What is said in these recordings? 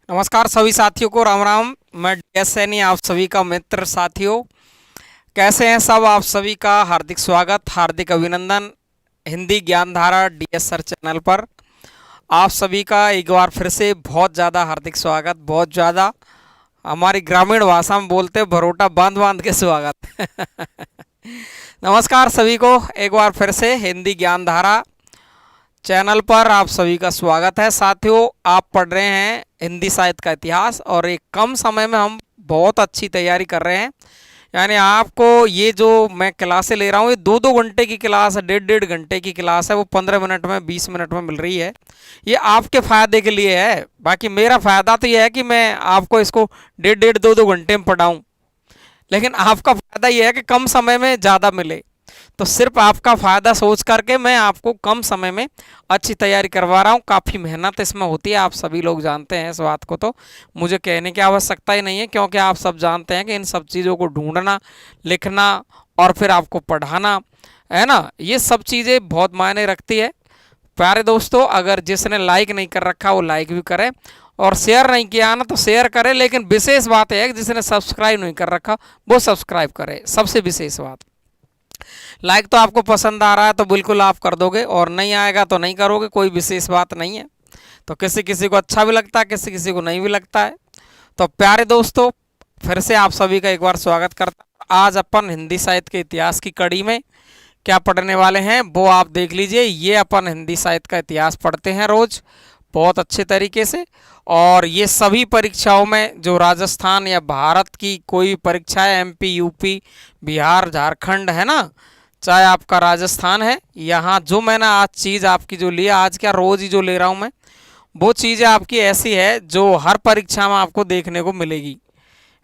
नमस्कार सभी साथियों को राम राम। मैं डीएस सैनी आप सभी का मित्र। साथियों कैसे हैं सब? आप सभी का हार्दिक स्वागत, हार्दिक अभिनंदन Hindi Gyandhara DS sir channel पर। आप सभी का एक बार फिर से बहुत ज़्यादा हार्दिक स्वागत, बहुत ज़्यादा। हमारी ग्रामीण भाषा में बोलते हैं भरोटा बांध बांध के स्वागत। नमस्कार सभी को एक बार फिर से हिंदी ज्ञानधारा चैनल पर आप सभी का स्वागत है। साथियों आप पढ़ रहे हैं हिंदी साहित्य का इतिहास और एक कम समय में हम बहुत अच्छी तैयारी कर रहे हैं। यानी आपको ये जो मैं क्लासें ले रहा हूँ, ये 2-2 घंटे की क्लास है, 1.5-1.5 घंटे की क्लास है, वो 15 मिनट में 20 मिनट में मिल रही है। ये आपके फ़ायदे के लिए है। बाकी मेरा फ़ायदा तो ये है कि मैं आपको इसको 1.5-1.5 2-2 घंटे में पढ़ाऊँ, लेकिन आपका फ़ायदा ये है कि कम समय में ज़्यादा मिले। तो सिर्फ आपका फ़ायदा सोच करके मैं आपको कम समय में अच्छी तैयारी करवा रहा हूँ। काफ़ी मेहनत इसमें होती है, आप सभी लोग जानते हैं इस बात को, तो मुझे कहने की आवश्यकता ही नहीं है, क्योंकि आप सब जानते हैं कि इन सब चीज़ों को ढूंढना, लिखना और फिर आपको पढ़ाना, है ना, ये सब चीज़ें बहुत मायने रखती है। प्यारे दोस्तों, अगर जिसने लाइक नहीं कर रखा वो लाइक भी करे, और शेयर नहीं किया ना तो शेयर करे, लेकिन विशेष बात है कि जिसने सब्सक्राइब नहीं कर रखा वो सब्सक्राइब करे। सबसे विशेष बात, लाइक तो आपको पसंद आ रहा है तो बिल्कुल आप कर दोगे, और नहीं आएगा तो नहीं करोगे, कोई विशेष बात नहीं है। तो किसी किसी को अच्छा भी लगता है, किसी किसी को नहीं भी लगता है। तो प्यारे दोस्तों, फिर से आप सभी का एक बार स्वागत करता हूं। आज अपन हिंदी साहित्य के इतिहास की कड़ी में क्या पढ़ने वाले हैं वो आप देख लीजिए। ये अपन हिंदी साहित्य का इतिहास पढ़ते हैं रोज बहुत अच्छे तरीके से, और ये सभी परीक्षाओं में, जो राजस्थान या भारत की कोई परीक्षा है, एमपी, यूपी, बिहार, झारखंड, है ना, चाहे आपका राजस्थान है, यहाँ जो मैंने आज चीज़ आपकी जो लिया, आज क्या रोज़ ही जो ले रहा हूँ मैं, वो चीज़ें आपकी ऐसी है जो हर परीक्षा में आपको देखने को मिलेगी,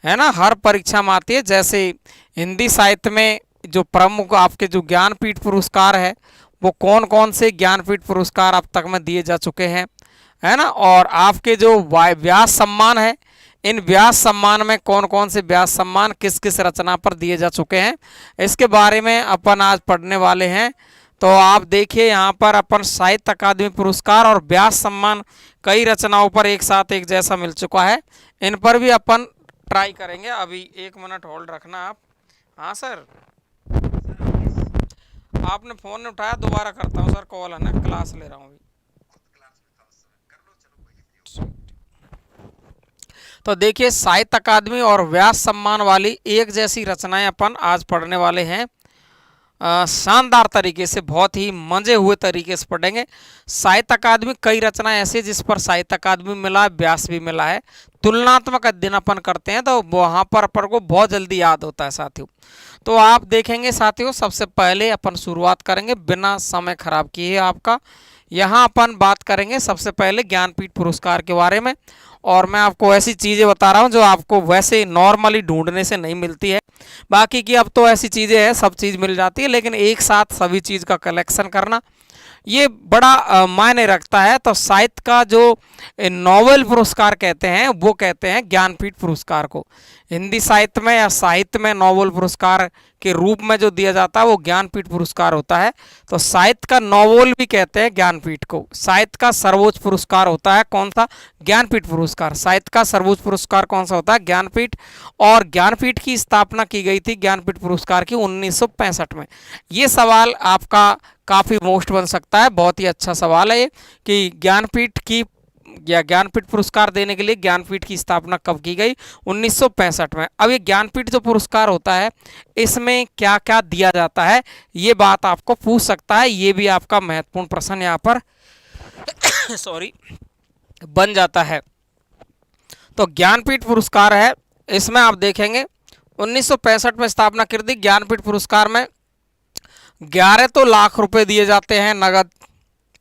है ना, हर परीक्षा में आती है। जैसे हिंदी साहित्य में जो प्रमुख आपके जो ज्ञानपीठ पुरस्कार है, वो कौन कौन से ज्ञानपीठ पुरस्कार अब तक में दिए जा चुके हैं, है ना, और आपके जो व्यास सम्मान है, इन व्यास सम्मान में कौन कौन से व्यास सम्मान किस किस रचना पर दिए जा चुके हैं, इसके बारे में अपन आज पढ़ने वाले हैं। तो आप देखिए यहाँ पर अपन साहित्य अकादमी पुरस्कार और व्यास सम्मान कई रचनाओं पर एक साथ एक जैसा मिल चुका है, इन पर भी अपन ट्राई करेंगे। अभी 1 मिनट होल्ड रखना आप। हाँ सर, आपने फ़ोन नहीं उठाया, दोबारा करता हूँ सर, कॉल है ना, क्लास ले रहा हूँ अभी। तो देखिए, साहित्य अकादमी और व्यास सम्मान वाली एक जैसी रचनाएं अपन आज पढ़ने वाले हैं। शानदार तरीके से, बहुत ही मजे हुए तरीके से पढ़ेंगे। साहित्य अकादमी कई रचनाएं ऐसी जिस पर साहित्य अकादमी मिला है, व्यास भी मिला है। तुलनात्मक अध्ययन अपन करते हैं तो वहाँ पर अपन को बहुत जल्दी याद होता है साथियों। तो आप देखेंगे साथियों, सबसे पहले अपन शुरुआत करेंगे बिना समय खराब किए आपका। यहाँ अपन बात करेंगे सबसे पहले ज्ञानपीठ पुरस्कार के बारे में, और मैं आपको ऐसी चीज़ें बता रहा हूँ जो आपको वैसे नॉर्मली ढूंढने से नहीं मिलती है। बाकी की अब तो ऐसी चीज़ें हैं, सब चीज़ मिल जाती है, लेकिन एक साथ सभी चीज़ का कलेक्शन करना ये बड़ा मायने रखता है। तो साहित्य का जो नोबेल पुरस्कार कहते हैं, वो कहते हैं ज्ञानपीठ पुरस्कार को। हिंदी साहित्य में या साहित्य में नोबेल पुरस्कार के रूप में जो दिया जाता है वो ज्ञानपीठ पुरस्कार होता है। तो साहित्य का नोबेल भी कहते हैं ज्ञानपीठ को। साहित्य का सर्वोच्च पुरस्कार होता है कौन सा? ज्ञानपीठ पुरस्कार। साहित्य का सर्वोच्च पुरस्कार कौन सा होता है? ज्ञानपीठ। और ज्ञानपीठ की स्थापना की गई थी ज्ञानपीठ पुरस्कार की 1965 में। ये सवाल आपका काफ़ी मोस्ट बन सकता है, बहुत ही अच्छा सवाल है ये, कि ज्ञानपीठ की या ज्ञानपीठ पुरस्कार देने के लिए ज्ञानपीठ की स्थापना कब की गई? 1965 में। अब ये ज्ञानपीठ जो पुरस्कार होता है, इसमें क्या क्या दिया जाता है, ये बात आपको पूछ सकता है। ये भी आपका महत्वपूर्ण प्रश्न यहाँ पर सॉरी बन जाता है। तो ज्ञानपीठ पुरस्कार है, इसमें आप देखेंगे 1965 में स्थापना कर दी। ज्ञानपीठ पुरस्कार में 11 तो लाख रुपए दिए जाते हैं नगद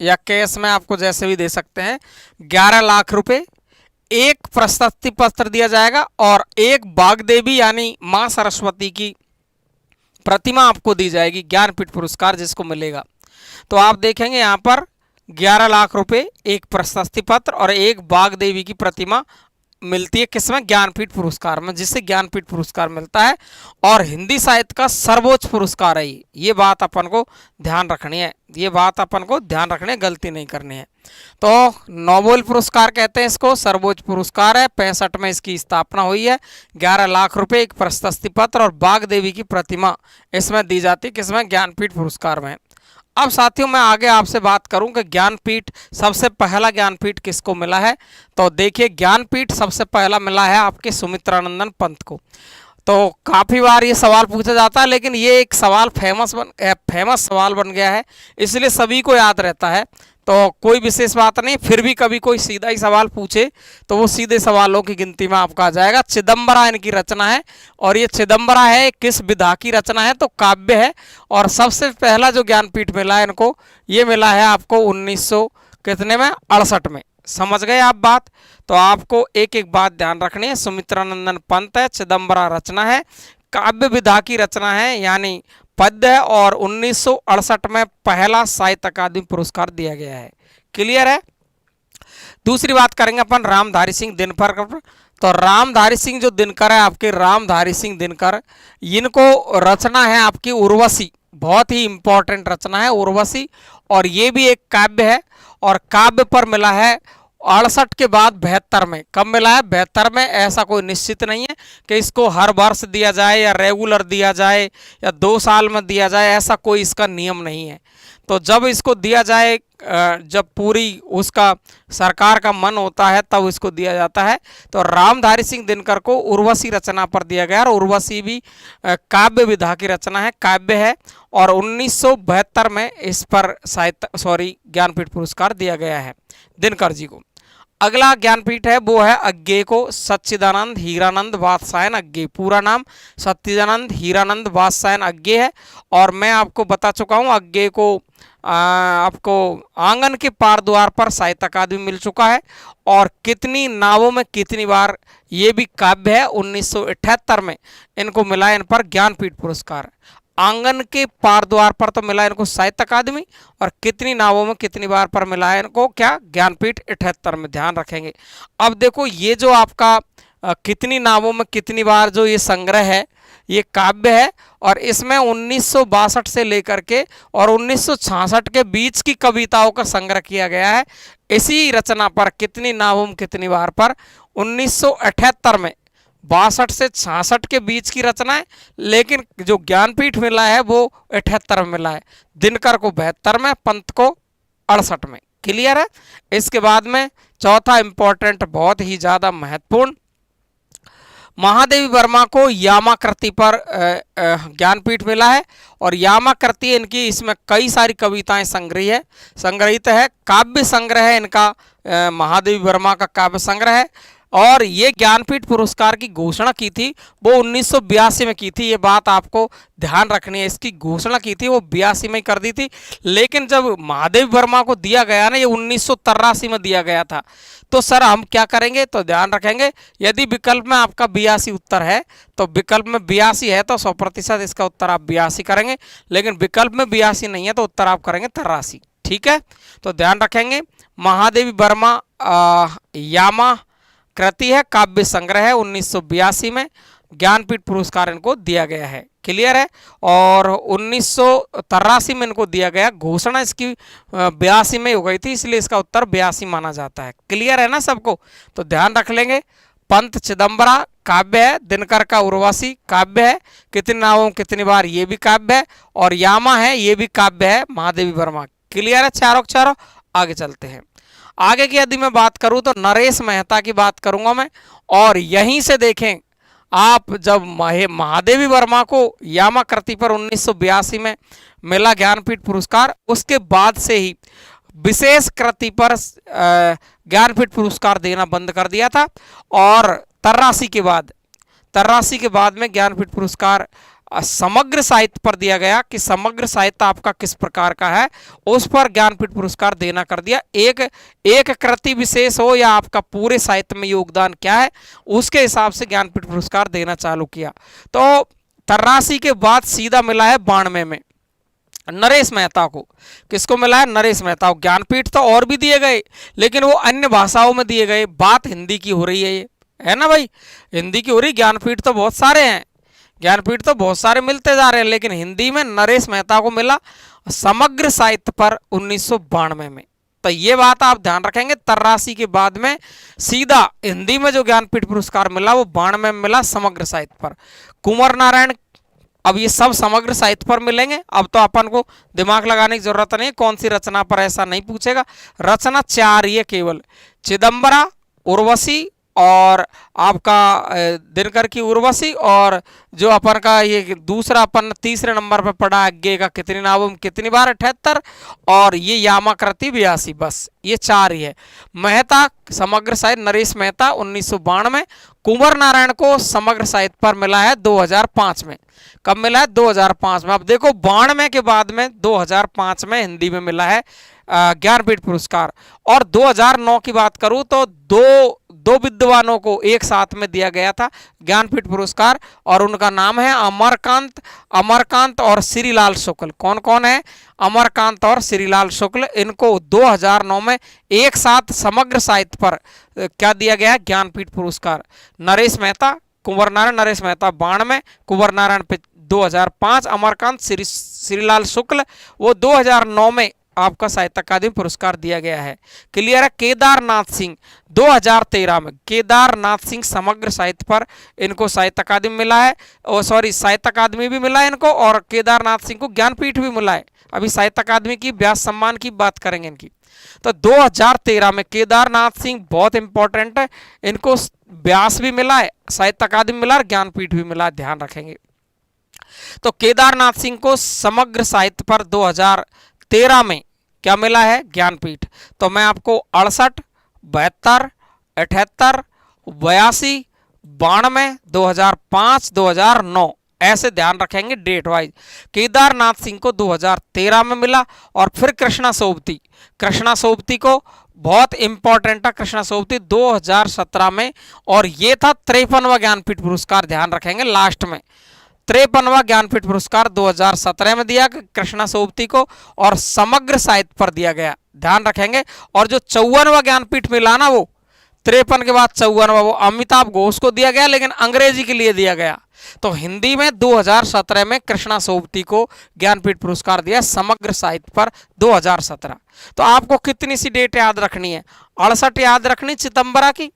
या कैश में, आपको जैसे भी दे सकते हैं। 11 लाख रुपए, एक प्रशस्ति पत्र दिया जाएगा, और एक वाग्देवी यानी मां सरस्वती की प्रतिमा आपको दी जाएगी, ज्ञानपीठ पुरस्कार जिसको मिलेगा। तो आप देखेंगे यहाँ पर 11 लाख रुपए, एक प्रशस्ति पत्र और एक वाग्देवी की प्रतिमा मिलती है किसमें, ज्ञानपीठ पुरस्कार में, जिससे ज्ञानपीठ पुरस्कार मिलता है और हिंदी साहित्य का सर्वोच्च पुरस्कार है ये बात अपन को ध्यान रखनी है, ये बात अपन को ध्यान रखनी है, गलती नहीं करनी है। तो नोबेल पुरस्कार कहते हैं इसको, सर्वोच्च पुरस्कार है। 65 में इसकी स्थापना हुई है। 11 लाख रुपए, एक प्रशस्ति पत्र और बाग देवी की प्रतिमा इसमें दी जाती है, किसमें, ज्ञानपीठ पुरस्कार में। अब साथियों मैं आगे आपसे बात करूं कि ज्ञानपीठ, सबसे पहला ज्ञानपीठ किसको मिला है। तो देखिए ज्ञानपीठ सबसे पहला मिला है आपके सुमित्रानंदन पंत को। तो काफ़ी बार ये सवाल पूछा जाता है, लेकिन ये एक सवाल फेमस सवाल बन गया है, इसलिए सभी को याद रहता है। तो कोई विशेष बात नहीं, फिर भी कभी कोई सीधा ही सवाल पूछे तो वो सीधे सवालों की गिनती में आपका आ जाएगा। चिदम्बरा इनकी रचना है और ये चिदम्बरा है किस विधा की रचना है, तो काव्य है। और सबसे पहला जो ज्ञानपीठ मिला है इनको, ये मिला है आपको 1900 कितने में, 68 में। समझ गए आप बात। तो आपको एक एक बात ध्यान रखनी है। सुमित्रानंदन पंत है, चिदम्बरा रचना है, काव्य विधा की रचना है यानी पद्य है, और 1968 में पहला साहित्य अकादमी पुरस्कार दिया गया है। क्लियर है। दूसरी बात करेंगे अपन रामधारी सिंह दिनकर पर। तो रामधारी सिंह जो दिनकर है आपके, रामधारी सिंह दिनकर, इनको रचना है आपकी उर्वशी, बहुत ही इंपॉर्टेंट रचना है उर्वशी, और ये भी एक काव्य है। और काव्य पर मिला है 68 के बाद 72 में। कब मिला है, 72 में। ऐसा कोई निश्चित नहीं है कि इसको हर वर्ष दिया जाए या रेगुलर दिया जाए या 2 साल में दिया जाए, ऐसा कोई इसका नियम नहीं है। तो जब इसको दिया जाए, जब पूरी उसका सरकार का मन होता है तब इसको दिया जाता है। तो रामधारी सिंह दिनकर को उर्वशी रचना पर दिया गया, और उर्वशी भी काव्य विधा की रचना है, काव्य है, और 1972 में इस पर ज्ञानपीठ पुरस्कार दिया गया है दिनकर जी को। अगला ज्ञानपीठ है वो है अज्ञेय को, सच्चिदानंद हीरानंद वात्सायन अज्ञेय। पूरा नाम सच्चिदानंद हीरानंद वात्सायन अज्ञेय है। और मैं आपको बता चुका हूँ अज्ञेय को आपको आंगन के पार द्वार पर साहित्य अकादमी मिल चुका है। और कितनी नावों में कितनी बार, ये भी काव्य है। 1978 में इनको मिला है इन पर ज्ञानपीठ पुरस्कार। आंगन के पार द्वार पर तो मिला इनको साहित्य अकादमी, और कितनी नावों में कितनी बार पर मिला है इनको क्या, ज्ञानपीठ 78 में। ध्यान रखेंगे। अब देखो ये जो आपका कितनी नावों में कितनी बार जो ये संग्रह है, ये काव्य है, और इसमें 1962 से लेकर के और 1966 के बीच की कविताओं का संग्रह किया गया है। इसी रचना पर कितनी नावों में कितनी बार पर, 1978 में। 62 से 66 के बीच की रचना है, लेकिन जो ज्ञानपीठ मिला है वो 78 में मिला है। दिनकर को 72 में, पंत को 68 में। क्लियर है। इसके बाद में चौथा इंपॉर्टेंट, बहुत ही ज़्यादा महत्वपूर्ण, महादेवी वर्मा को यामाकृति पर ज्ञानपीठ मिला है। और यामाकृति इनकी, इसमें कई सारी कविताएं संग्रहित है। काव्य संग्रह है इनका, महादेवी वर्मा का काव्य संग्रह है। और ये ज्ञानपीठ पुरस्कार की घोषणा की थी वो 1982 में की थी। ये बात आपको ध्यान रखनी है, इसकी घोषणा की थी वो 82 में कर दी थी, लेकिन जब महादेवी वर्मा को दिया गया ना, ये 1983 में दिया गया था। तो सर हम क्या करेंगे, तो ध्यान रखेंगे, यदि विकल्प में आपका 82 उत्तर है, तो विकल्प में 82 है तो 100% इसका उत्तर आप 82 करेंगे। लेकिन विकल्प में 82 नहीं है तो उत्तर आप करेंगे 83। ठीक है। तो ध्यान रखेंगे, महादेवी वर्मा यामा कृति है, काव्य संग्रह है, 1982 में ज्ञानपीठ पुरस्कार इनको दिया गया है। क्लियर है। और 1983 में इनको दिया गया, घोषणा इसकी 82 में हो गई थी, इसलिए इसका उत्तर 82 माना जाता है। क्लियर है ना सबको। तो ध्यान रख लेंगे, पंत चिदम्बरा काव्य है, दिनकर का उर्वशी काव्य है, कितनी नावों कितनी बार ये भी काव्य है, और यामा है ये भी काव्य है, महादेवी वर्मा। क्लियर है चारों के चारों। आगे चलते हैं। आगे की यदि मैं बात करूं तो नरेश मेहता की बात करूंगा मैं। और यहीं से देखें आप, जब महादेवी वर्मा को यामाकृति पर 1982 में मिला ज्ञानपीठ पुरस्कार, उसके बाद से ही विशेष कृति पर ज्ञानपीठ पुरस्कार देना बंद कर दिया था। और 83 के बाद में ज्ञानपीठ पुरस्कार समग्र साहित्य पर दिया गया कि समग्र साहित्य आपका किस प्रकार का है, उस पर ज्ञानपीठ पुरस्कार देना कर दिया। एक कृति विशेष हो या आपका पूरे साहित्य में योगदान क्या है, उसके हिसाब से ज्ञानपीठ पुरस्कार देना चालू किया। तो 83 के बाद सीधा मिला है 92 में नरेश मेहता को। किसको मिला है, नरेश मेहता को। ज्ञानपीठ तो और भी दिए गए, लेकिन वो अन्य भाषाओं में दिए गए, बात हिंदी की हो रही है ये। है ना भाई। हिंदी की हो रही, ज्ञानपीठ तो बहुत सारे हैं, ज्ञानपीठ तो बहुत सारे मिलते जा रहे हैं, लेकिन हिंदी में नरेश मेहता को मिला समग्र साहित्य पर 1992 में। तो ये बात आप ध्यान रखेंगे, 83 के बाद में सीधा हिंदी में जो ज्ञानपीठ पुरस्कार मिला वो 92 में मिला समग्र साहित्य पर। कुंवर नारायण, अब ये सब समग्र साहित्य पर मिलेंगे। अब तो अपन को दिमाग लगाने की जरूरत नहीं, कौन सी रचना पर, ऐसा नहीं पूछेगा। रचना 4 ही है केवल, चिदम्बरा, उर्वशी और आपका दिनकर की उर्वशी, और जो अपन का ये दूसरा अपन तीसरे नंबर पर पढ़ा आगे का कितनी नावम कितनी बार 78, और ये यामाकृति 82, बस ये 4 ही है। मेहता समग्र साहित्य नरेश मेहता 1992, कुंवर नारायण को समग्र साहित्य पर मिला है 2005 में। कब मिला है? 2005 में। अब देखो 92 के बाद में 2005 में हिंदी में मिला है ज्ञानपीठ पुरस्कार। और 2009 की बात करूं तो दो विद्वानों को एक साथ में दिया गया था ज्ञानपीठ पुरस्कार, और उनका नाम है अमरकांत और श्रीलाल शुक्ल। कौन कौन है? अमरकांत और श्रीलाल शुक्ल। इनको 2009 में एक साथ समग्र साहित्य पर क्या दिया गया? ज्ञानपीठ पुरस्कार। नरेश मेहता, कुंवर नारायण, नरेश मेहता 92, कुंवर नारायण पे 2005, अमरकांत श्रीलाल शुक्ल वो 2009 में आपका साहित्य अकादमी पुरस्कार दिया गया है। क्लियर है? केदारनाथ सिंह 2013 में, केदारनाथ सिंह समग्र साहित्य पर इनको साहित्य अकादमी मिला है, और सॉरी साहित्य अकादमी भी मिला है इनको, और केदारनाथ सिंह को ज्ञानपीठ भी मिला है। अभी साहित्य अकादमी की व्यास सम्मान की बात करेंगे इनकी। तो 2013 में केदारनाथ सिंह बहुत इंपॉर्टेंट है, इनको व्यास भी मिला है, साहित्य अकादमी मिला और ज्ञानपीठ भी मिला, ध्यान रखेंगे। तो केदारनाथ सिंह को समग्र साहित्य पर 2013 में क्या मिला है? ज्ञानपीठ। तो मैं आपको 68, 72, 78, 82, 92, 2005, 2009 ऐसे ध्यान रखेंगे डेट वाइज। केदारनाथ सिंह को 2013 में मिला, और फिर कृष्णा सोबती को बहुत इंपॉर्टेंट है, कृष्णा सोबती 2017 में, और ये था 53वां ज्ञानपीठ पुरस्कार, ध्यान रखेंगे लास्ट में। 53वां ज्ञानपीठ पुरस्कार 2017 में दिया कृष्णा सोबती को, और समग्र साहित्य पर दिया गया, ध्यान रखेंगे। और जो 54वां ज्ञानपीठ मिला ना, वो 53 के बाद 54वां वो अमिताभ घोष को दिया गया, लेकिन अंग्रेजी के लिए दिया गया। तो हिंदी में 2017 में कृष्णा सोबती को ज्ञानपीठ पुरस्कार दिया समग्र साहित्य पर 2017। तो आपको कितनी सी डेट याद रखनी है? 68 याद रखनी चिदम्बरा की,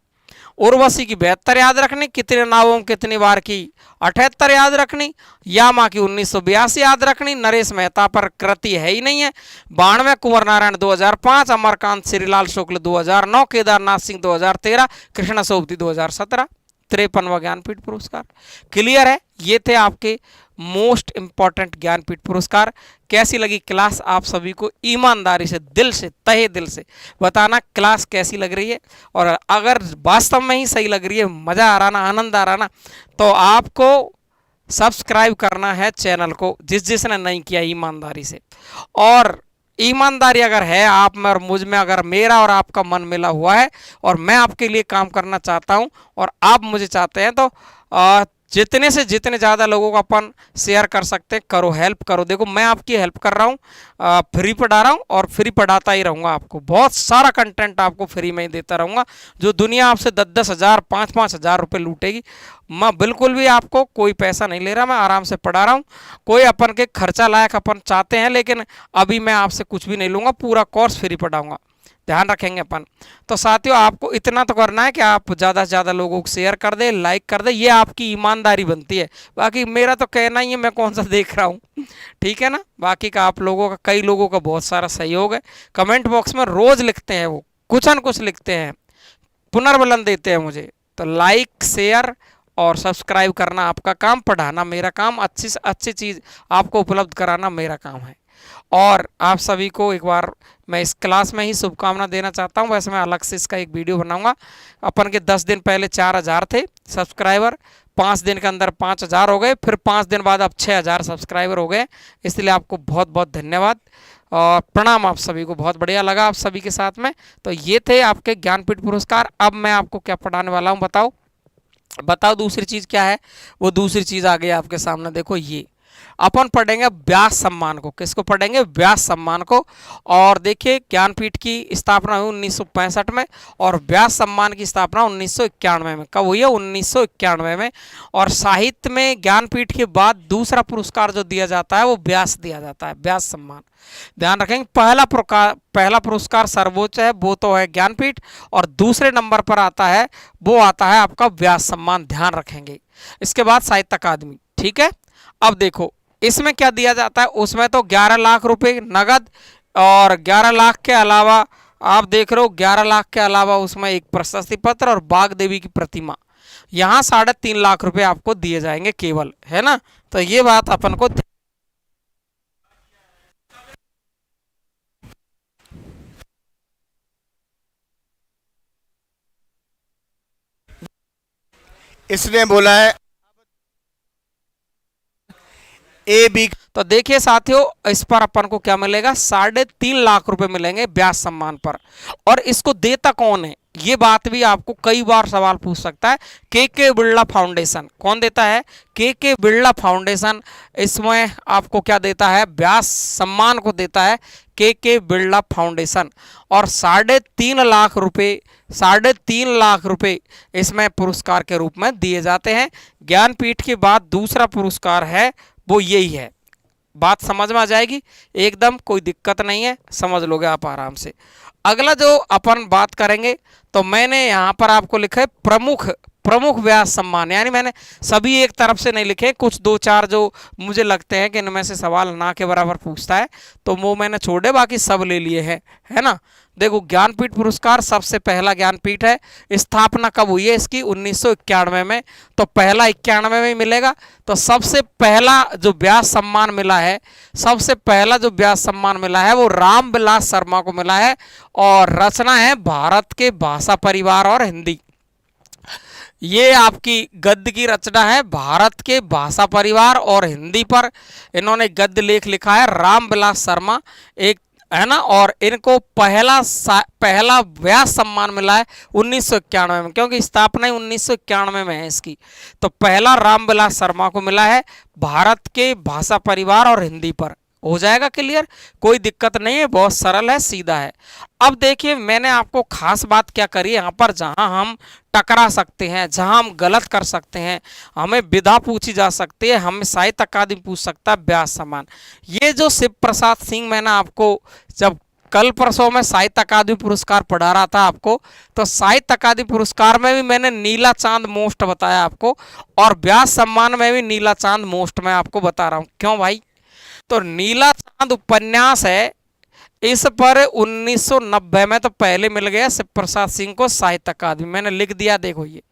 उर्वशी की 72 याद रखनी, कितने नावों कितनी बार की 78 याद रखनी, यामा की 1982 याद रखनी, नरेश मेहता पर कृति है ही नहीं है 92, कुंवर नारायण 2005, अमरकांत श्रीलाल शुक्ल 2009, केदारनाथ सिंह 2013, कृष्णा सोबती 2017, 53वां ज्ञानपीठ पुरस्कार। क्लियर है? ये थे आपके मोस्ट इंपॉर्टेंट ज्ञानपीठ पुरस्कार। कैसी लगी क्लास? आप सभी को ईमानदारी से, दिल से, तहे दिल से बताना क्लास कैसी लग रही है, और अगर वास्तव में ही सही लग रही है, मज़ा आ रहा ना, आनंद आ रहा ना, तो आपको सब्सक्राइब करना है चैनल को, जिसने नहीं किया ईमानदारी से। और ईमानदारी अगर है आप में और मुझ में, अगर मेरा और आपका मन मिला हुआ है और मैं आपके लिए काम करना चाहता हूं और आप मुझे चाहते हैं, तो जितने से जितने ज़्यादा लोगों को अपन शेयर कर सकते हैं, करो, हेल्प करो। देखो मैं आपकी हेल्प कर रहा हूँ, फ्री पढ़ा रहा हूँ और फ्री पढ़ाता ही रहूँगा। आपको बहुत सारा कंटेंट आपको फ्री में ही देता रहूँगा। जो दुनिया आपसे 10-10 हज़ार 5-5 हज़ार रुपये लूटेगी, मैं बिल्कुल भी आपको कोई पैसा नहीं ले रहा, मैं आराम से पढ़ा रहा हूँ। कोई अपन के खर्चा लायक अपन चाहते हैं, लेकिन अभी मैं आपसे कुछ भी नहीं लूँगा, पूरा कोर्स फ्री पढ़ाऊँगा, ध्यान रखेंगे अपन। तो साथियों आपको इतना तो करना है कि आप ज़्यादा से ज़्यादा लोगों को शेयर कर दें, लाइक कर दें, ये आपकी ईमानदारी बनती है। बाकी मेरा तो कहना ही है, मैं कौन सा देख रहा हूँ, ठीक है ना। बाकी का आप लोगों का, कई लोगों का बहुत सारा सहयोग है, कमेंट बॉक्स में रोज़ लिखते हैं, वो कुछ न कुछ लिखते हैं, पुनर्बलन देते हैं मुझे। तो लाइक, शेयर और सब्सक्राइब करना आपका काम, पढ़ाना मेरा काम, अच्छी से अच्छी चीज़ आपको उपलब्ध कराना मेरा काम है। और आप सभी को एक बार मैं इस क्लास में ही शुभकामना देना चाहता हूं। वैसे मैं अलग से इसका एक वीडियो बनाऊंगा। अपन के 10 दिन पहले 4000 थे सब्सक्राइबर, 5 दिन के अंदर 5000 हो गए, फिर 5 दिन बाद अब 6000 सब्सक्राइबर हो गए। इसलिए आपको बहुत बहुत धन्यवाद और प्रणाम। आप सभी को बहुत बढ़िया लगा आप सभी के साथ में। तो ये थे आपके ज्ञानपीठ पुरस्कार। अब मैं आपको क्या पढ़ाने वाला हूँ बताओ दूसरी चीज़ क्या है? वो दूसरी चीज़ आ गई आपके सामने, देखो ये। अपन पढ़ेंगे व्यास सम्मान को। किसको पढ़ेंगे? व्यास सम्मान को। और देखिए ज्ञानपीठ की स्थापना हुई 1965 में और व्यास सम्मान की स्थापना 1991 में। कब हुई है? 1991 में। और साहित्य में ज्ञानपीठ के बाद दूसरा पुरस्कार जो दिया जाता है वो व्यास दिया जाता है, व्यास सम्मान। ध्यान रखेंगे, पहला पुरस्कार सर्वोच्च है वो तो है ज्ञानपीठ, और दूसरे नंबर पर आता है वो आता है आपका व्यास सम्मान। ध्यान रखेंगे। इसके बाद साहित्य अकादमी। ठीक है, अब देखो इसमें क्या दिया जाता है। उसमें तो 11 लाख रुपए नगद और 11 लाख के अलावा आप देख रहे हो 11 लाख के अलावा उसमें एक प्रशस्ति पत्र और बाग देवी की प्रतिमा। यहाँ 3.5 लाख रुपए आपको दिए जाएंगे केवल, है ना। तो ये बात अपन को इसने बोला है ए बी। तो देखिए साथियों, इस पर अपन को क्या मिलेगा? 3.5 लाख रुपए मिलेंगे व्यास सम्मान पर। और इसको देता कौन है? ये बात भी आपको कई बार सवाल पूछ सकता है। के बिरला फाउंडेशन। कौन देता है? के बिरला फाउंडेशन। इसमें आपको क्या देता है? व्यास सम्मान को देता है के बिरला फाउंडेशन। और 3.5 लाख रुपए 3.5 लाख रुपए इसमें पुरस्कार के रूप में दिए जाते हैं। ज्ञानपीठ के बाद दूसरा पुरस्कार है वो यही है। बात समझ में आ जाएगी एकदम, कोई दिक्कत नहीं है, समझ लोगे आप आराम से। अगला जो अपन बात करेंगे तो मैंने यहाँ पर आपको लिखा है प्रमुख व्यास सम्मान। यानी मैंने सभी एक तरफ से नहीं लिखे, कुछ 2-4 जो मुझे लगते हैं कि इनमें से सवाल ना के बराबर पूछता है तो वो मैंने छोड़े, बाकी सब ले लिए हैं, है ना। देखो ज्ञानपीठ पुरस्कार सबसे पहला ज्ञानपीठ है। स्थापना कब हुई है इसकी? 1991 में। तो पहला 91 में मिलेगा। तो सबसे पहला जो व्यास सम्मान मिला है, सबसे पहला जो व्यास सम्मान मिला है वो रामविलास शर्मा को मिला है। और रचना है भारत के भाषा परिवार और हिंदी। ये आपकी गद्य की रचना है, भारत के भाषा परिवार और हिंदी पर इन्होंने गद्य लेख लिखा है रामविलास शर्मा, एक, है ना। और इनको पहला व्यास सम्मान मिला है 1991 में, क्योंकि स्थापना ही 1991 में है इसकी। तो पहला रामविलास शर्मा को मिला है भारत के भाषा परिवार और हिंदी पर। हो जाएगा क्लियर, कोई दिक्कत नहीं है, बहुत सरल है, सीधा है। अब देखिए मैंने आपको खास बात क्या करी यहाँ पर, जहाँ हम टकरा सकते हैं, जहाँ हम गलत कर सकते हैं, हमें विधा पूछी जा सकती है, हमें साहित्य अकादमी पूछ सकता है व्यास सम्मान। ये जो शिव प्रसाद सिंह, मैंने आपको जब कल परसों में साहित्य अकादमी पुरस्कार पढ़ा रहा था आपको, तो साहित्य अकादमी पुरस्कार में भी मैंने नीला चांद मोस्ट बताया आपको, और व्यास सम्मान में भी नीला चांद मोस्ट मैं आपको बता रहा हूँ। क्यों भाई? तो नीला चांद उपन्यास है, इस पर 1990 में तो पहले मिल गया शिव प्रसाद सिंह को साहित्य अकादमी। मैंने लिख दिया, देखो ये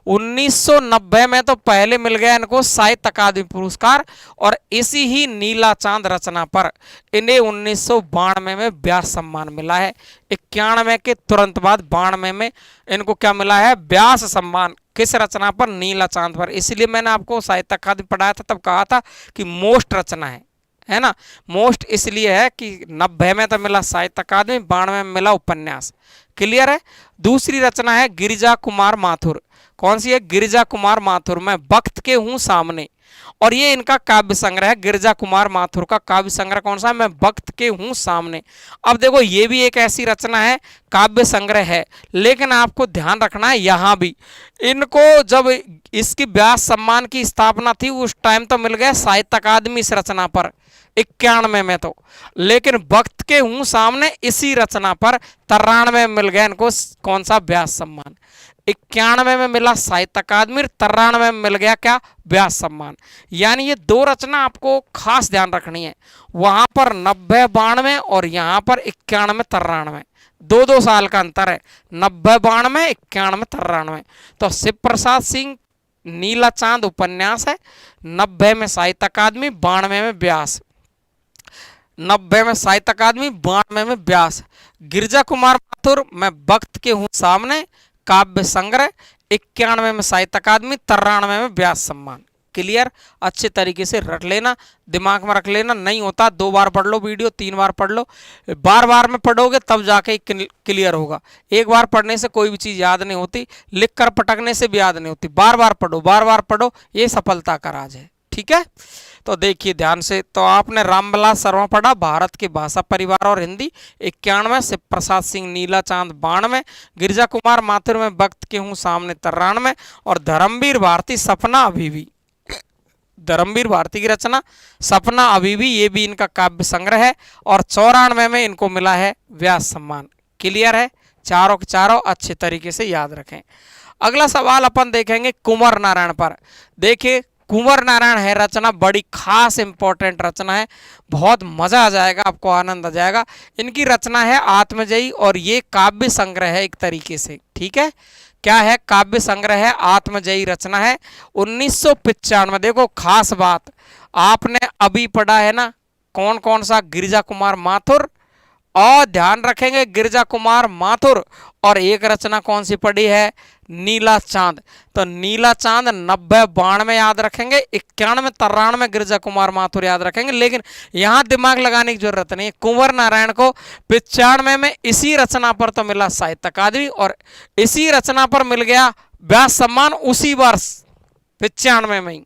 1990 में तो पहले मिल गया इनको साहित्य अकादमी पुरस्कार। और इसी ही नीला चांद रचना पर इन्हें 1992 में व्यास सम्मान मिला है। 91 के तुरंत बाद 92 में इनको क्या मिला है? व्यास सम्मान। किस रचना पर? नीला चांद पर। इसलिए मैंने आपको साहित्य अकादमी पढ़ाया था, तब कहा था कि मोस्ट रचना है ना। मोस्ट इसलिए है कि 90 में तो मिला साहित्य अकादमी, 92 में मिला उपन्यास। क्लियर है। दूसरी रचना है गिरिजा कुमार माथुर। कौन सी है? गिरिजा कुमार माथुर। मैं वक्त के हूं सामने, और ये इनका काव्य संग्रह है। गिरिजा कुमार माथुर का काव्य संग्रह कौन सा है? मैं वक्त के हूं सामने। अब देखो ये भी एक ऐसी रचना है, काव्य संग्रह है, लेकिन आपको ध्यान रखना है यहाँ भी इनको जब इसकी व्यास सम्मान की स्थापना थी उस टाइम तो मिल गया साहित्य अकादमी इस रचना पर 91 में तो, लेकिन वक्त के हूं सामने इसी रचना पर 93 में मिल गया इनको कौन सा? व्यास सम्मान। 91 में मिला साहित्य अकादमी, 93 में मिल गया क्या? व्यास सम्मान। यानी ये दो रचना आपको खास ध्यान रखनी है, वहां पर 90-92 और यहाँ पर 91-93, 2-2 साल का अंतर है। 90-92, 91-93। तो शिव प्रसाद सिंह नीला चांद उपन्यास है, 90 में साहित्य अकादमी, 92 में व्यास। 90 में साहित्य अकादमी, 92 में व्यास। गिरिजा कुमार माथुर मैं वक्त के हूं सामने काव्य संग्रह, 91 में साहित्य अकादमी, 93 में व्यास सम्मान। क्लियर? अच्छे तरीके से रट लेना, दिमाग में रख लेना। नहीं होता 2 बार पढ़ लो वीडियो, 3 बार पढ़ लो, बार बार में पढ़ोगे तब जाके क्लियर होगा। एक बार पढ़ने से कोई भी चीज़ याद नहीं होती, लिख कर पटकने से भी याद नहीं होती। बार बार पढ़ो, बार बार पढ़ो, ये सफलता का राज है। ठीक है, तो देखिए ध्यान से। तो आपने रामविलास शर्मा पढ़ा, भारत के भाषा परिवार और हिंदी 91, शिव प्रसाद सिंह नीला चांद 92, गिरिजा कुमार माथुर में वक्त के हूँ सामने 93, और धर्मवीर भारती सपना अभी भी, धर्मवीर भारती की रचना सपना अभी भी, ये भी इनका काव्य संग्रह है। और 94 में इनको मिला है व्यास सम्मान। क्लियर है, चारों के चारों अच्छे तरीके से याद रखें। अगला सवाल अपन देखेंगे कुंवर नारायण पर। देखिए कुंवर नारायण है रचना, बड़ी खास इंपॉर्टेंट रचना है, बहुत मजा आ जाएगा, आपको आनंद आ जाएगा। इनकी रचना है आत्मजयी, और ये काव्य संग्रह है एक तरीके से। ठीक है, क्या है, काव्य संग्रह है, आत्मजयी रचना है 1995। देखो खास बात, आपने अभी पढ़ा है ना कौन कौन सा, गिरिजा कुमार माथुर, और ध्यान रखेंगे गिरिजा कुमार माथुर, और एक रचना कौन सी पढ़ी है, नीला चांद। तो नीला चांद 90 92 याद रखेंगे, 91 93 गिरिजा कुमार माथुर याद रखेंगे, लेकिन यहाँ दिमाग लगाने की जरूरत नहीं। कुंवर नारायण को 95 में इसी रचना पर तो मिला साहित्य अकादमी, और इसी रचना पर मिल गया व्यास सम्मान उसी वर्ष 95 में ही।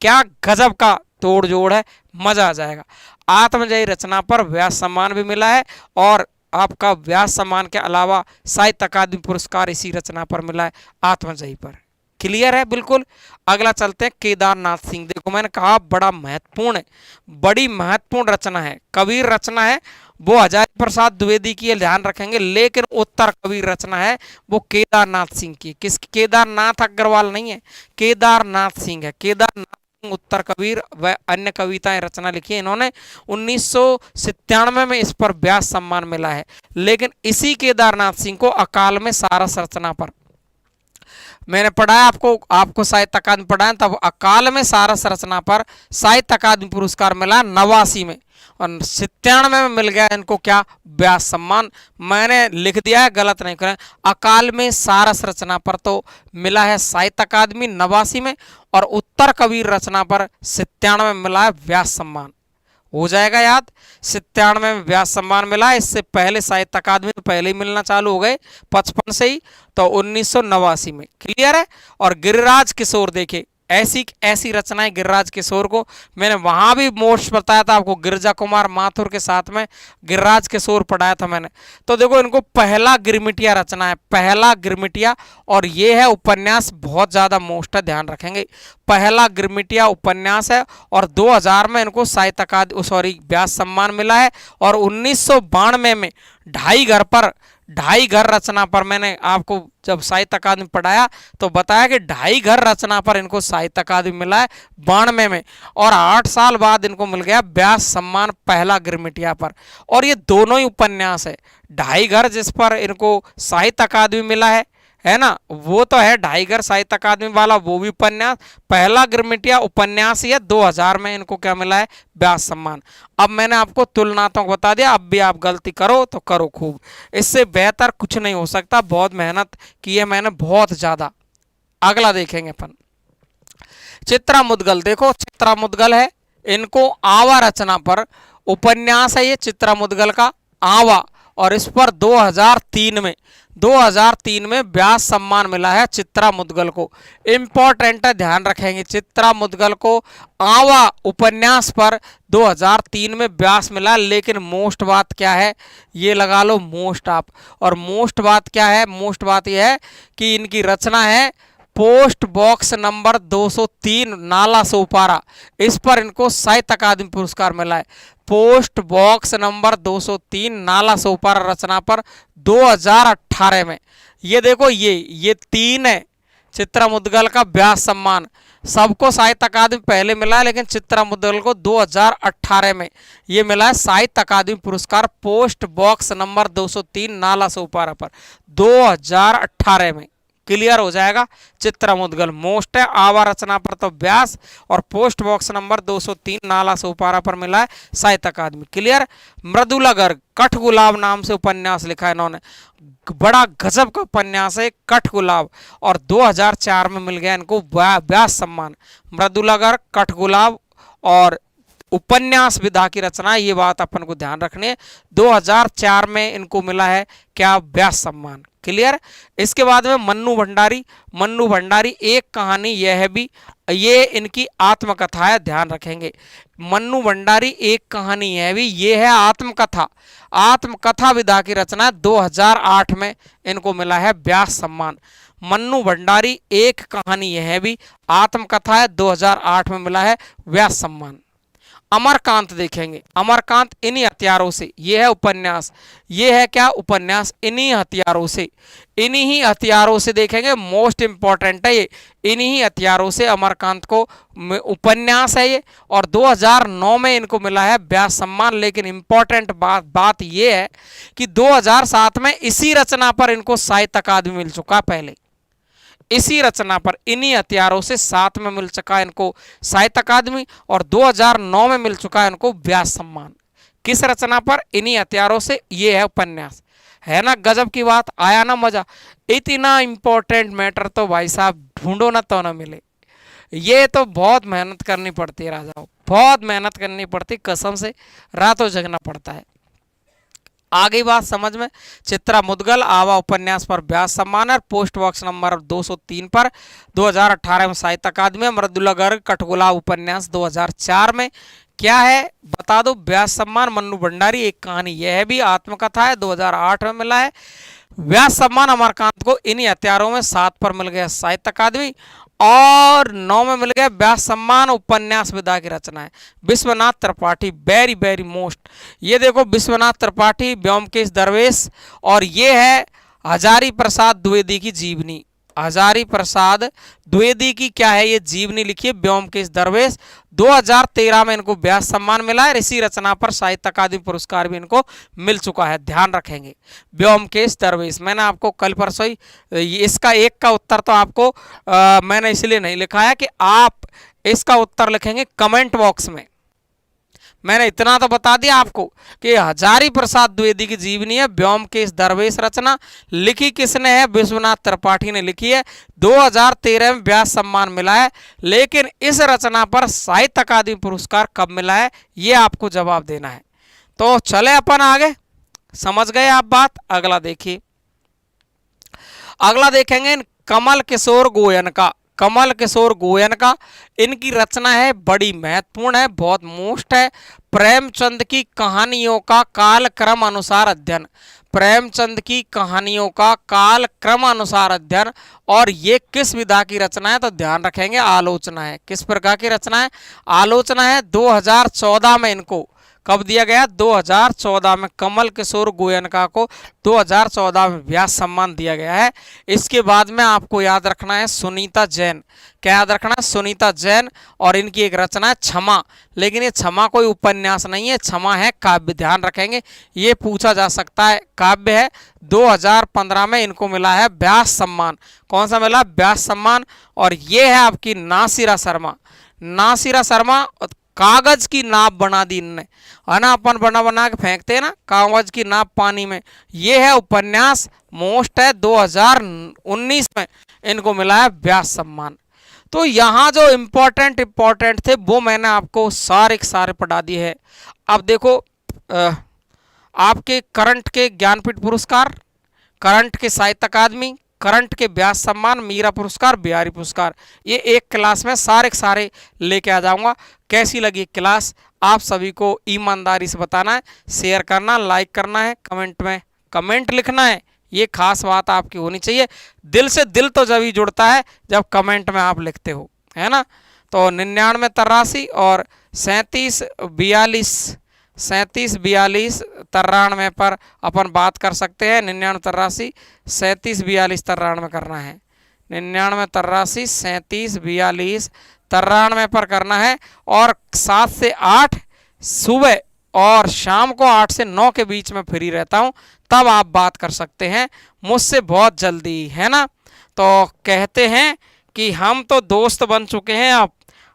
क्या गजब का तोड़ जोड़ है, मजा आ जाएगा। आत्मजयी रचना पर व्यास सम्मान भी मिला है, और आपका व्यास सम्मान के अलावा साहित्य अकादमी पुरस्कार इसी रचना पर मिला है, आत्मजयी पर। क्लियर है बिल्कुल। अगला चलते हैं केदारनाथ सिंह। देखो मैंने कहा बड़ा महत्वपूर्ण है, बड़ी महत्वपूर्ण रचना है, कबीर रचना है, वो हजारी प्रसाद द्विवेदी की है, ध्यान रखेंगे, लेकिन उत्तर कबीर रचना है वो केदारनाथ सिंह की। किसकी, केदारनाथ अग्रवाल नहीं है, केदारनाथ सिंह है। केदारनाथ उत्तर कबीर व अन्य कविताएं रचना लिखी है इन्होंने। 1997 में इस पर व्यास सम्मान मिला है, लेकिन इसी केदारनाथ सिंह को अकाल में सारस रचना पर मैंने पढ़ाया, आपको साहित्य अकादमी पढ़ाया, तब अकाल में सारस रचना पर साहित्य अकादमी पुरस्कार मिला 89 में, और 97 में मिल गया इनको क्या, व्यास सम्मान। मैंने लिख दिया है, गलत नहीं करें, अकाल में सारस रचना पर तो मिला है साहित्य अकादमी 89 में, और उत्तर कबीर रचना पर 97 में मिला है व्यास सम्मान। हो जाएगा याद, 97 में व्यास सम्मान मिला है, इससे पहले साहित्य अकादमी तो पहले ही मिलना चालू हो गए 55 से ही, तो 1989 में। क्लियर है। और गिरिराज किशोर, देखे ऐसी रचनाएं गिरिराज किशोर को मैंने वहां भी मोस्ट बताया था आपको, गिरिजा कुमार माथुर के साथ में गिरिराज किशोर पढ़ाया था मैंने। तो देखो इनको पहला गिरमिटिया रचना है, पहला गिरमिटिया, और ये है उपन्यास, बहुत ज्यादा मोस्ट है, ध्यान रखेंगे, पहला गिरमिटिया उपन्यास है, और 2000 में इनको साहित्य अकादमी व्यास सम्मान मिला है। और 1992 में ढाई घर रचना पर मैंने आपको जब साहित्य अकादमी पढ़ाया तो बताया कि ढाई घर रचना पर इनको साहित्य अकादमी मिला है 92 में, और 8 साल बाद इनको मिल गया व्यास सम्मान पहला गिरमिटिया पर। और ये दोनों ही उपन्यास है, ढाई घर जिस पर इनको साहित्य अकादमी मिला है ना, वो तो है ढाई घर साहित्य अकादमी वाला, वो भी उपन्यास, पहला गिरमिटिया उपन्यास ही है, 2000 में इनको क्या मिला है, व्यास सम्मान। अब मैंने आपको तुलनात्मक बता दिया, अब भी आप गलती करो तो करो खूब, इससे बेहतर कुछ नहीं हो सकता, बहुत मेहनत की है मैंने, बहुत ज्यादा। अगला देखेंगे अपन चित्रा मुदगल। देखो चित्रा मुदगल है, इनको आवा रचना पर उपन्यास है ये चित्रा मुदगल का आवा, और इस पर 2003 में व्यास सम्मान मिला है चित्रा मुदगल को। इंपॉर्टेंट है, ध्यान रखेंगे, चित्रा मुदगल को आवा उपन्यास पर 2003 में व्यास मिला, लेकिन मोस्ट बात क्या है, ये लगा लो मोस्ट आप, और मोस्ट बात क्या है, मोस्ट बात यह है कि इनकी रचना है post box number 203 Nala Sopara, इस पर इनको साहित्य अकादमी पुरस्कार मिला है। Post box number 203 Nala Sopara रचना पर 2018 में। ये देखो ये 3 है चित्रा मुदगल का व्यास सम्मान, सबको साहित्य अकादमी पहले मिला है, लेकिन चित्रा मुदगल को 2018 में ये मिला है साहित्य अकादमी पुरस्कार post box number 203 Nala Sopara पर 2018 में। क्लियर हो जाएगा, चित्रा मुदगल मोस्ट है, आवा रचना पर तो व्यास, और post box number 203 Nala Sopara पर मिला है साहित्य अकादमी। क्लियर। मृदुला गर्ग, कठ गुलाब नाम से उपन्यास लिखा है इन्होंने, बड़ा गजब का उपन्यास है कठ गुलाब, और 2004 में मिल गया इनको व्यास सम्मान। मृदुला गर्ग, कठ गुलाब और उपन्यास विधा की रचना, ये बात अपन को ध्यान रखनी है, 2004 में इनको मिला है क्या, व्यास सम्मान। क्लियर। इसके बाद में मन्नू भंडारी एक कहानी, यह भी ये इनकी आत्मकथा है, ध्यान रखेंगे। मन्नू भंडारी एक कहानी, यह भी ये है आत्मकथा विधा की रचना। 2008 में इनको मिला है व्यास सम्मान। मन्नू भंडारी एक कहानी, यह भी आत्मकथा है, 2008 में मिला है व्यास सम्मान। अमरकांत देखेंगे, अमरकांत इन्हीं हथियारों से, ये है उपन्यास, ये है क्या उपन्यास, इन्हीं ही हथियारों से देखेंगे, मोस्ट इंपॉर्टेंट है ये, इन्हीं ही हथियारों से अमरकांत को उपन्यास है ये, और 2009 में इनको मिला है व्यास सम्मान। लेकिन इंपॉर्टेंट बात ये है कि 2007 में इसी रचना पर इनको साहित्य अकादमी मिल चुका, पहले इसी रचना पर इन्हीं हथियारों से 7 में मिल चुका इनको साहित्य अकादमी, और 2009 में मिल चुका है इनको व्यास सम्मान। किस रचना पर, इन्हीं हथियारों से, ये है उपन्यास। है ना गजब की बात, आया ना मजा। इतना इंपॉर्टेंट मैटर तो भाई साहब ढूंढो ना तो ना मिले। ये तो बहुत मेहनत करनी पड़ती है राजाओं, बहुत मेहनत करनी पड़ती, कसम से रातों जगना पड़ता है। आ गई बात समझ में। चित्रा मुदगल आवा उपन्यास पर व्यास सम्मान है। पोस्ट बॉक्स नंबर 203 पर 2018 में साहित्य अकादमी। मृदुला गर्ग कठगोला उपन्यास 2004 में। क्या है बता दो, व्यास सम्मान। मन्नू भंडारी एक कहानी, यह भी आत्मकथा है, 2008 में मिला है व्यास सम्मान। अमरकांत को इन्हीं हथियारों में 7 पर मिल गया साहित्य अकादमी, और 9 में मिल गया व्यास सम्मान। उपन्यास विधा की रचना है Vishwanath Tripathi, very very most. ये देखो विश्वनाथ त्रिपाठी, ब्योमकेश दरवेश, और ये है हजारी प्रसाद द्विवेदी की जीवनी। हजारी प्रसाद द्विवेदी की क्या है ये जीवनी लिखी है, ब्योमकेश दरवेश। 2013 में इनको व्यास सम्मान मिला है। इसी रचना पर साहित्य अकादमी पुरस्कार भी इनको मिल चुका है, ध्यान रखेंगे। ब्योमकेश दरवेश, मैंने आपको कल परसों ही इसका एक का उत्तर तो आपको मैंने इसलिए नहीं लिखा है कि आप इसका उत्तर लिखेंगे कमेंट बॉक्स में। मैंने इतना तो बता दिया आपको कि हजारी प्रसाद द्विवेदी की जीवनी है, ब्योमकेश दरवेश रचना। लिखी किसने है, विश्वनाथ त्रिपाठी ने लिखी है। 2013 में व्यास सम्मान मिला है, लेकिन इस रचना पर साहित्य अकादमी पुरस्कार कब मिला है, ये आपको जवाब देना है। तो चले अपन आगे, समझ गए आप बात। अगला देखिए, अगला देखेंगे कमल किशोर गोयन का। कमल किशोर गोयन का, इनकी रचना है बड़ी महत्वपूर्ण है, बहुत मोस्ट है। प्रेमचंद की कहानियों का कालक्रम अनुसार अध्ययन। प्रेमचंद की कहानियों का कालक्रम अनुसार अध्ययन। और ये किस विधा की रचना है, तो ध्यान रखेंगे आलोचना है। किस प्रकार की रचना है, आलोचना है। 2014 में इनको कब दिया गया, 2014 में कमल किशोर गोयनका को 2014 में व्यास सम्मान दिया गया है। इसके बाद में आपको याद रखना है सुनीता जैन। क्या याद रखना है, सुनीता जैन। और इनकी एक रचना है क्षमा, लेकिन ये क्षमा कोई उपन्यास नहीं है, क्षमा है काव्य, ध्यान रखेंगे, ये पूछा जा सकता है, काव्य है। 2015 में इनको मिला है व्यास सम्मान। कौन सा मिला, व्यास सम्मान। और ये है आपकी नासिरा शर्मा। नासिरा शर्मा, कागज की नाव बना दी इनने, है ना, अपन बना के फेंकते हैं ना कागज की नाव पानी में। ये है उपन्यास, मोस्ट है। 2019 में इनको मिला है व्यास सम्मान। तो यहाँ जो इम्पोर्टेंट थे वो मैंने आपको सारे पढ़ा दिए है। अब देखो आपके करंट के ज्ञानपीठ पुरस्कार, करंट के साहित्य अकादमी, करंट के व्यास सम्मान, मीरा पुरस्कार, बिहारी पुरस्कार, ये एक क्लास में सारे लेके आ जाऊंगा। कैसी लगी क्लास, आप सभी को ईमानदारी से बताना है, शेयर करना, लाइक करना है, कमेंट में कमेंट लिखना है। ये खास बात आपकी होनी चाहिए। दिल से दिल तो जब ही जुड़ता है जब कमेंट में आप लिखते हो, है ना। तो 99 83 और 37 42 93 पर अपन बात कर सकते हैं। 99 83 37 42 93 करना है। 99 83 37 42 93 पर करना है। और 7 से 8 सुबह और शाम को 8 से 9 के बीच में फ्री रहता हूँ, तब आप बात कर सकते हैं मुझसे बहुत जल्दी, है ना। तो कहते हैं कि हम तो दोस्त बन चुके हैं,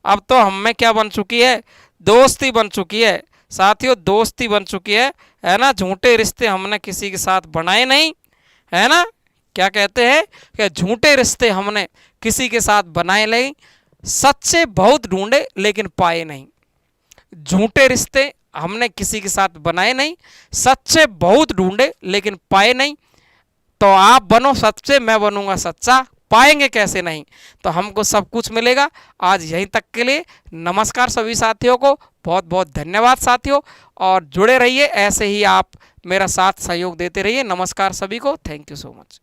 अब तो हम में क्या बन चुकी है, दोस्ती बन चुकी है साथियों, दोस्ती बन चुकी है ना। झूठे रिश्ते हमने किसी के साथ बनाए नहीं, है ना। क्या कहते हैं कि झूठे रिश्ते हमने किसी के साथ बनाए नहीं, सच्चे बहुत ढूंढे लेकिन पाए नहीं। झूठे रिश्ते हमने किसी के साथ बनाए नहीं, सच्चे बहुत ढूंढे लेकिन पाए नहीं। तो आप बनो सच्चे, मैं बनूंगा सच्चा, पाएंगे कैसे नहीं, तो हमको सब कुछ मिलेगा। आज यहीं तक के लिए नमस्कार सभी साथियों को, बहुत बहुत धन्यवाद साथियों, और जुड़े रहिए ऐसे ही, आप मेरा साथ सहयोग देते रहिए। नमस्कार सभी को, थैंक यू सो मच।